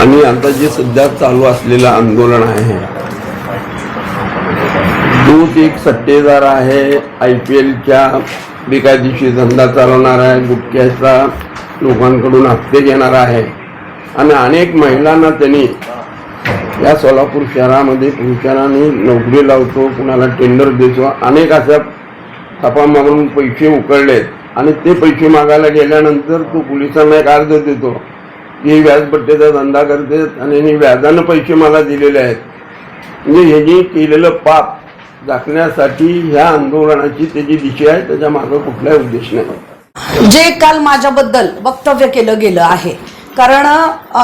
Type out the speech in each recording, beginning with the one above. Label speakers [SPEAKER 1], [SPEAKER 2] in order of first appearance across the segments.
[SPEAKER 1] आणि आता जे सध्या चालू असलेलं आंदोलन आहे तोच एक सट्टेदार आहे, IPLच्या बेकायदेशीर धंदा चालवणार आहे, गुटख्याचा लोकांकडून हप्ते घेणार आहे आणि अनेक महिलांना त्यांनी या सोलापूर शहरामध्ये पुरुषांनी नोकरी लावतो, कुणाला टेंडर देतो, अनेक अशा थापा मागून पैसे उकळलेत आणि ते पैसे मागायला गेल्यानंतर तो पोलिसांना एक अर्ज देतो की व्याजपट्ट्याचा धंदा करते आणि व्याजानं पैसे मला दिलेले आहेत. म्हणजे ह्यांनी केलेलं पाप दाखवण्यासाठी ह्या आंदोलनाची त्याची दिशा आहे, त्याच्या मागं कुठलाही उद्देश नाही.
[SPEAKER 2] जे काल माझ्याबद्दल वक्तव्य केलं गेलं आहे, कारण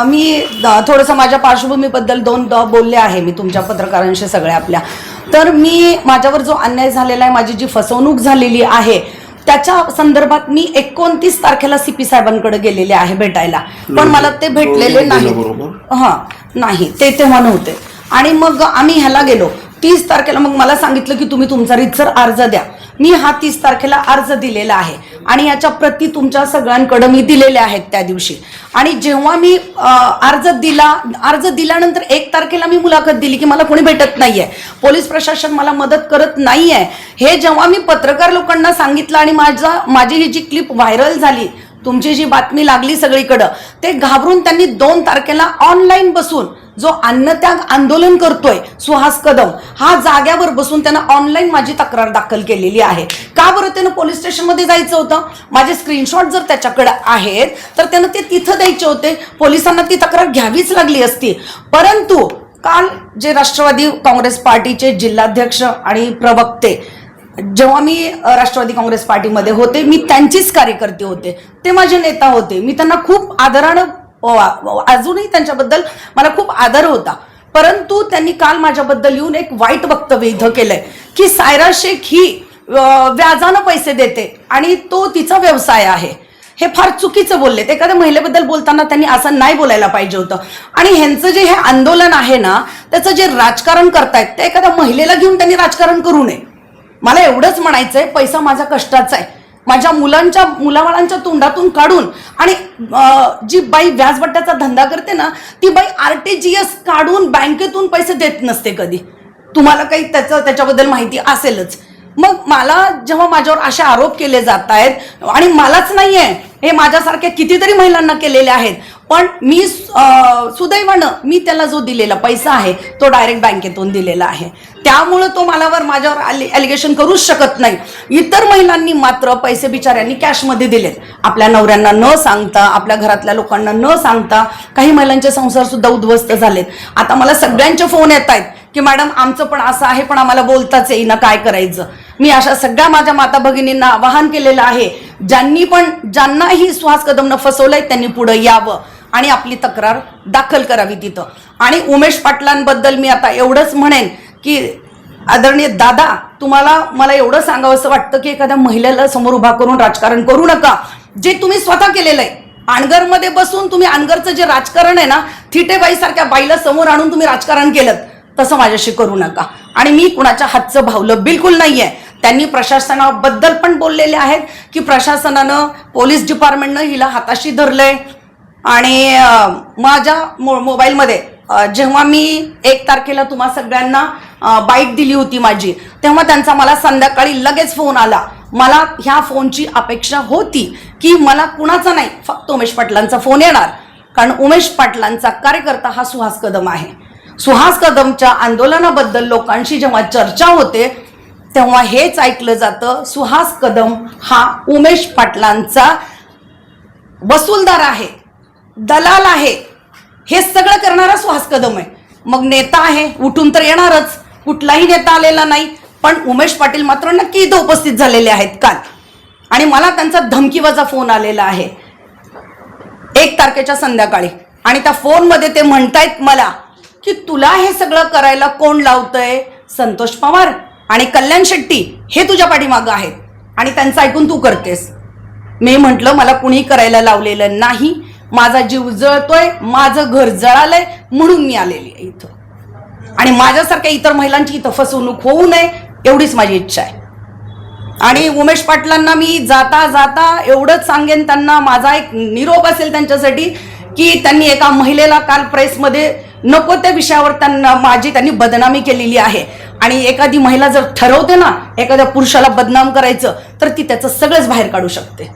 [SPEAKER 2] मी थोडंसं माझ्या पार्श्वभूमीबद्दल दोनदा बोलले आहे मी तुमच्या पत्रकारांशी सगळ्या आपल्या. तर मी माझ्यावर जो अन्याय झालेला आहे, माझी जी फसवणूक झालेली आहे त्याच्या संदर्भात मी 29 तारखेला CP साहेबांकडे गेलेले आहे भेटायला, पण मला ते भेटलेले नाही. नाही ते तेव्हा नव्हते. आणि मग आम्ही ह्याला गेलो 30 तारखेला. मग मला सांगितलं की तुम्ही तुमचा रीतसर अर्ज द्या. मी हा 30 तारखेला अर्ज दिलेला आहे आणि याच्या प्रती तुमच्या सगळ्यांकडे मी दिलेल्या आहेत त्या दिवशी. आणि जेव्हा मी अर्ज दिल्यानंतर 1 तारखेला मी मुलाखत दिली की मला कोणी भेटत नाहीये, पोलीस प्रशासन मला मदत करत नाहीये, हे जेव्हा मी पत्रकार लोकांना सांगितलं आणि माझी ही जी क्लिप व्हायरल झाली, तुमची जी बातमी लागली सगळीकडं, ते घाबरून त्यांनी 2 तारखेला ऑनलाईन बसून जो अन्नत्याग आंदोलन करतोय सुहास कदम, हा जाग्यावर बसून त्यानं ऑनलाईन माझी तक्रार दाखल केलेली आहे. का बरं? त्यानं पोलीस स्टेशनमध्ये जायचं होतं. माझे स्क्रीनशॉट जर त्याच्याकडे आहेत तर त्यानं ते तिथं द्यायचे होते, पोलिसांना ती तक्रार घ्यावीच लागली असती. परंतु काल जे राष्ट्रवादी काँग्रेस पार्टीचे जिल्हाध्यक्ष आणि प्रवक्ते, जेव्हा मी राष्ट्रवादी काँग्रेस पार्टीमध्ये होते, मी त्यांचीच कार्यकर्ते होते, ते माझे नेता होते, मी त्यांना खूप आदरानं, अजूनही त्यांच्याबद्दल मला खूप आदर होता. परंतु त्यांनी काल माझ्याबद्दल येऊन एक वाईट वक्तव्य इथं केलंय की सायरा शेख ही व्याजानं पैसे देते आणि तो तिचा व्यवसाय आहे. हे फार चुकीचं बोलले. एखाद्या महिलेबद्दल बोलताना त्यांनी असं नाही बोलायला पाहिजे होतं. आणि ह्यांचं जे हे आंदोलन आहे ना, त्याचं जे राजकारण करतायत ते एखाद्या महिलेला घेऊन त्यांनी राजकारण करू नये. मला एवढंच म्हणायचंय, पैसा माझा कष्टाचा आहे, माझ्या मुलाबाळांच्या तोंडातून काढून. आणि जी बाई व्याजपट्ट्याचा धंदा करते ना, ती बाई RTGS काढून बँकेतून पैसे देत नसते कधी. तुम्हाला काही त्याच्याबद्दल माहिती असेलच. मग मला जेव्हा माझ्यावर असे आरोप केले जात आहेत, आणि मलाच नाहीये, हे माझ्यासारख्या कितीतरी महिलांना केलेले आहेत, पण मी सुदैवानं मी त्याला जो दिलेला पैसा आहे तो डायरेक्ट बँकेतून दिलेला आहे. त्यामुळं तो माझ्यावर ॲलिगेशन करूच शकत नाही. इतर महिलांनी मात्र पैसे बिचाऱ्यांनी कॅशमध्ये दिलेत, आपल्या नवऱ्यांना न सांगता, आपल्या घरातल्या लोकांना न सांगता. काही महिलांचे संसार सुद्धा उद्ध्वस्त झालेत. आता मला सगळ्यांचे फोन येत आहेत की मॅडम आमचं पण असं आहे, पण आम्हाला बोलताच येईना, काय करायचं. मी अशा सगळ्या माझ्या माता भगिनींना आवाहन केलेलं आहे, ज्यांनाही सुहास कदमनं फसवलंय त्यांनी पुढे यावं आणि आपली तक्रार दाखल करावी तिथं. आणि उमेश पाटलांबद्दल मी आता एवढंच म्हणेन की आदरणीय दादा, मला एवढं सांगावंसं वाटतं की एखाद्या महिलेला समोर उभा करून राजकारण करू नका. जे तुम्ही स्वतः केलेलं आहे, अनगरमध्ये बसून तुम्ही अनगरचं जे राजकारण आहे ना, थिटेबाई सारख्या बाईला समोर आणून तुम्ही राजकारण केलं, तसं माझ्याशी करू नका. आणि मी कुणाच्या हातचं भावलं बिलकुल नाहीये. त्यांनी प्रशासनाबद्दल पण बोललेले आहेत की प्रशासनानं, पोलीस डिपार्टमेंटनं हिला हाताशी धरलंय. आणि माझ्या मोबाईलमध्ये जेव्हा मी 1 तारखेला तुम्हा सगळ्यांना बाईट दिली होती माझी, तेव्हा त्यांचा मला संध्याकाळी लगेच फोन आला. मला ह्या फोनची अपेक्षा होती की मला कुणाचा नाही, फक्त उमेश पाटलांचा फोन येणार, कारण उमेश पाटलांचा कार्यकर्ता हा सुहास कदम आहे. सुहास कदमच्या आंदोलनाबद्दल लोकांशी जेव्हा चर्चा होते तेव्हा हेच ऐकलं जातं, सुहास कदम हा उमेश पाटलांचा वसूलदार आहे, दलाल आहे, हे सगळं करणारा सुहास कदम आहे. मग नेता आहे, उठून तर येणारच. कुठलाही नेता आलेला नाही, पण उमेश पाटील मात्र नक्की इथं उपस्थित झालेले आहेत काल. आणि मला त्यांचा धमकीवाजा फोन आलेला आहे 1 तारखेच्या संध्याकाळी. आणि त्या फोनमध्ये ते म्हणतायत मला की तुला हे सगळं करायला कोण लावतंय? संतोष पवार आणि कल्याण शेट्टी हे तुझ्या पाठीमागं आहेत आणि त्यांचं ऐकून तू करतेस. मी म्हटलं मला कुणी करायला लावलेलं नाही, माझा जीव जळतोय, माझं घर जळालंय म्हणून मी आलेली आहे इथं. आणि माझ्यासारख्या इतर महिलांची इथं फसवणूक होऊ नये एवढीच माझी इच्छा आहे. आणि उमेश पाटलांना मी जाता जाता एवढंच सांगेन, त्यांना माझा एक निरोप असेल त्यांच्यासाठी की त्यांनी एका महिलेला काल प्रेसमध्ये नको त्या विषयावर त्यांनी बदनामी केलेली आहे. आणि एखादी महिला जर ठरवते ना एखाद्या पुरुषाला बदनाम करायचं तर ती त्याचं सगळंच बाहेर काढू शकते.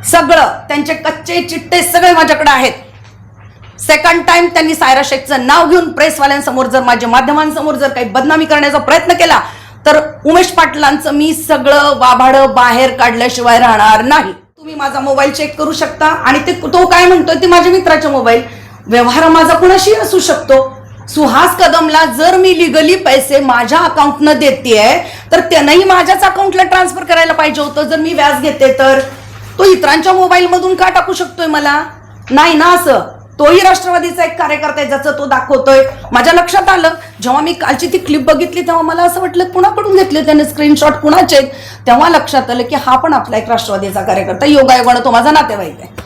[SPEAKER 2] सगळं त्यांचे कच्चे चिट्टे सगळे माझ्याकडे आहेत. सेकंड टाइम त्यांनी सायरा शेखचं नाव घेऊन प्रेसवाल्यांसमोर जर माझ्या माध्यमांसमोर जर काही बदनामी करण्याचा प्रयत्न केला तर उमेश पाटलांचं मी सगळं वाभाडं बाहेर काढल्याशिवाय राहणार नाही. तुम्ही माझा मोबाईल चेक करू शकता आणि तो काय म्हणतोय ते माझ्या मित्राचा मोबाईल. व्यवहार माझा कुणाशी असू शकतो. सुहास कदमला जर मी लिगली पैसे माझ्या अकाउंटनं देतेय तर त्यानंही माझ्याच अकाउंटला ट्रान्सफर करायला पाहिजे होतं. जर मी व्याज घेते तर तो इतरांच्या मोबाईल मधून का टाकू शकतोय मला? नाही ना. असं तोही राष्ट्रवादीचा एक कार्यकर्ता आहे ज्याचं तो दाखवतोय. माझ्या लक्षात आलं जेव्हा मी कालची ती क्लिप बघितली तेव्हा मला असं वाटलं कुणाकडून घेतले त्याने स्क्रीनशॉट कुणाचे. तेव्हा लक्षात आलं की हा पण आपला एक राष्ट्रवादीचा कार्यकर्ता. योगायोगानं तो माझा नातेवाईक आहे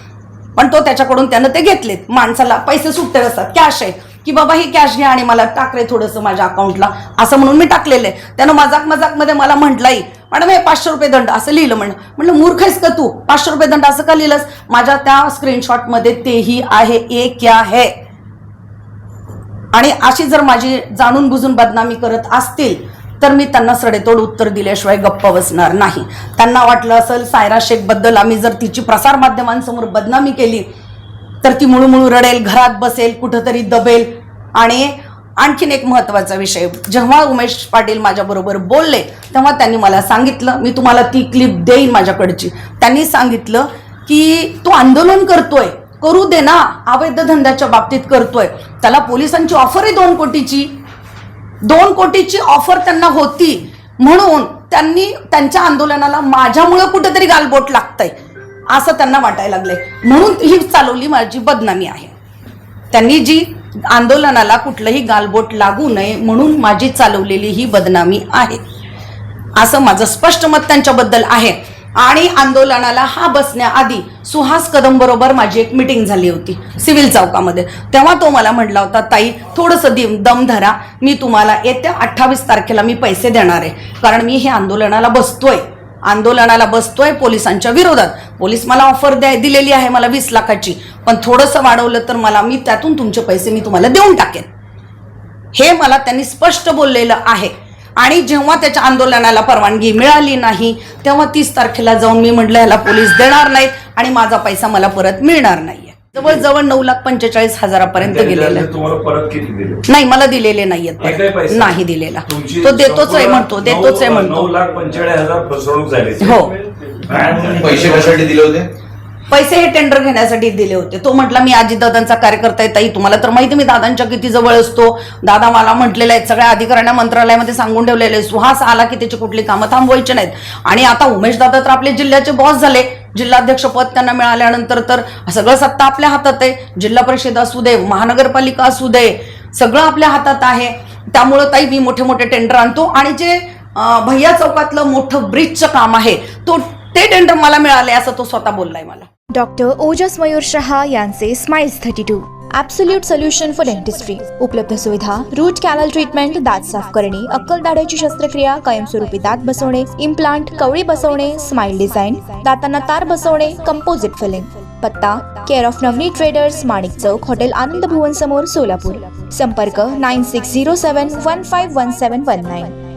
[SPEAKER 2] पण तो त्याच्याकडून त्यानं ते घेतलेत. माणसाला पैसे सुट्टे असतात कॅश आहे की बाबा ही कॅश घ्या आणि मला टाक रे थोडंसं माझ्या अकाउंटला असं म्हणून मी टाकलेलं आहे. त्यानं मजाक मध्ये मला म्हटलंही मॅडम हे 500 रुपये दंड असं लिहिलं. म्हणलं मूर्ख आहेस का तू? 500 रुपये दंड असं का लिहिलंस? माझ्या त्या स्क्रीनशॉटमध्ये तेही आहे. ए क्या है. आणि अशी जर माझी जाणून बुजून बदनामी करत असतील तर मी त्यांना सडेतोड उत्तर दिल्याशिवाय गप्प बसणार नाही. त्यांना वाटलं असेल सायरा शेख बद्दल आम्ही जर तिची प्रसार माध्यमांसमोर बदनामी केली तर ती मुळूमुळू रडेल, घरात बसेल, कुठंतरी दबेल. आणि आणखीन एक महत्वाचा विषय, जेव्हा उमेश पाटील माझ्याबरोबर बोलले तेव्हा त्यांनी मला सांगितलं, मी तुम्हाला ती क्लिप देईन माझ्याकडची. त्यांनी सांगितलं की तू आंदोलन करतोय, करू दे ना, अवैध धंद्याच्या बाबतीत करतोय. त्याला पोलिसांची ऑफर आहे 2 कोटीची. 2 कोटीची ऑफर त्यांना होती म्हणून त्यांनी त्यांच्या आंदोलनाला माझ्यामुळे कुठेतरी गालबोट लागतंय असं त्यांना वाटायला लागलंय. म्हणून ही चालवली माझी बदनामी आहे. त्यांनी जी आंदोलनाला कुठलंही गालबोट लागू नये म्हणून माझी चालवलेली ही बदनामी आहे असं माझं स्पष्ट मत त्यांच्याबद्दल आहे. आणि आंदोलनाला हा बसण्याआधी सुहास कदम बरोबर माझी एक मीटिंग झाली होती सिव्हिल चौकामध्ये. तेव्हा तो मला म्हटला होता, ताई थोडंसं दम धरा, मी तुम्हाला येत्या 28 तारखेला मी पैसे देणार आहे. कारण मी हे आंदोलनाला बसतोय पोलिसांच्या विरोधात. पोलीस मला ऑफर दिलेली आहे मला 20 लाखाची, पण थोडंसं वाढवलं तर मी त्यातून तुमचे पैसे मी तुम्हाला देऊन टाकेन. हे मला त्यांनी स्पष्ट बोललेलं आहे. आणि जेव्हा त्याच्या आंदोलनाला परवानगी मिळाली नाही तेव्हा 30 तारखेला जाऊन मी म्हटलं ह्याला पोलीस देणार नाहीत आणि माझा पैसा मला परत मिळणार नाहीये. जवळजवळ 9,45,000 गेलेले. नाही मला दिलेले नाहीयेत. नाही दिलेला. तो देतोच आहे म्हणतो.
[SPEAKER 3] 9,45,000 फसवणूक झाली.
[SPEAKER 2] हो.
[SPEAKER 3] पैसे कशासाठी दिले होते?
[SPEAKER 2] पैसे हे टेंडर घेण्यासाठी दिले होते. तो म्हटला मी अजितदादांचा कार्यकर्ता आहे, ताई तुम्हाला तर माहिती मी दादांच्या किती जवळ असतो. दादा मला म्हटलेले आहेत, सगळ्या अधिकाऱ्यांना मंत्रालयामध्ये सांगून ठेवलेले आहे, सुहास आला की त्याची कुठली कामं थांबवायची नाहीत. आणि आता उमेश दादा तर आपले जिल्ह्याचे बॉस झाले. जिल्हाध्यक्ष पद त्यांना मिळाल्यानंतर तर सगळं सत्ता आपल्या हातात आहे. जिल्हा परिषद असू दे, महानगरपालिका असू दे, सगळं आपल्या हातात आहे. त्यामुळं ताई मी मोठे मोठे टेंडर आणतो. आणि जे भैया चौकातलं मोठं ब्रिजचं काम आहे ते टेंडर मला मिळाले असं तो स्वतः बोललाय मला.
[SPEAKER 4] डॉक्टर ओजस मयूर शहा यांचे smiles 32 absolute solution for dentistry. उपलब्ध सुविधा: रूट कॅनल ट्रीटमेंट, दात साफ करणे, अक्कल दाढेची शस्त्रक्रिया, कायमस्वरूपी दात बसवणे, इम्प्लांट, कवळी बसवणे, स्माइल डिझाईन, दातांना तार बसवणे, कंपोजिट फिलिंग. पत्ता: care of Navneet traders, Manik Chowk, hotel Anand Bhuvan समोर, सोलापूर. संपर्क: 9607151719.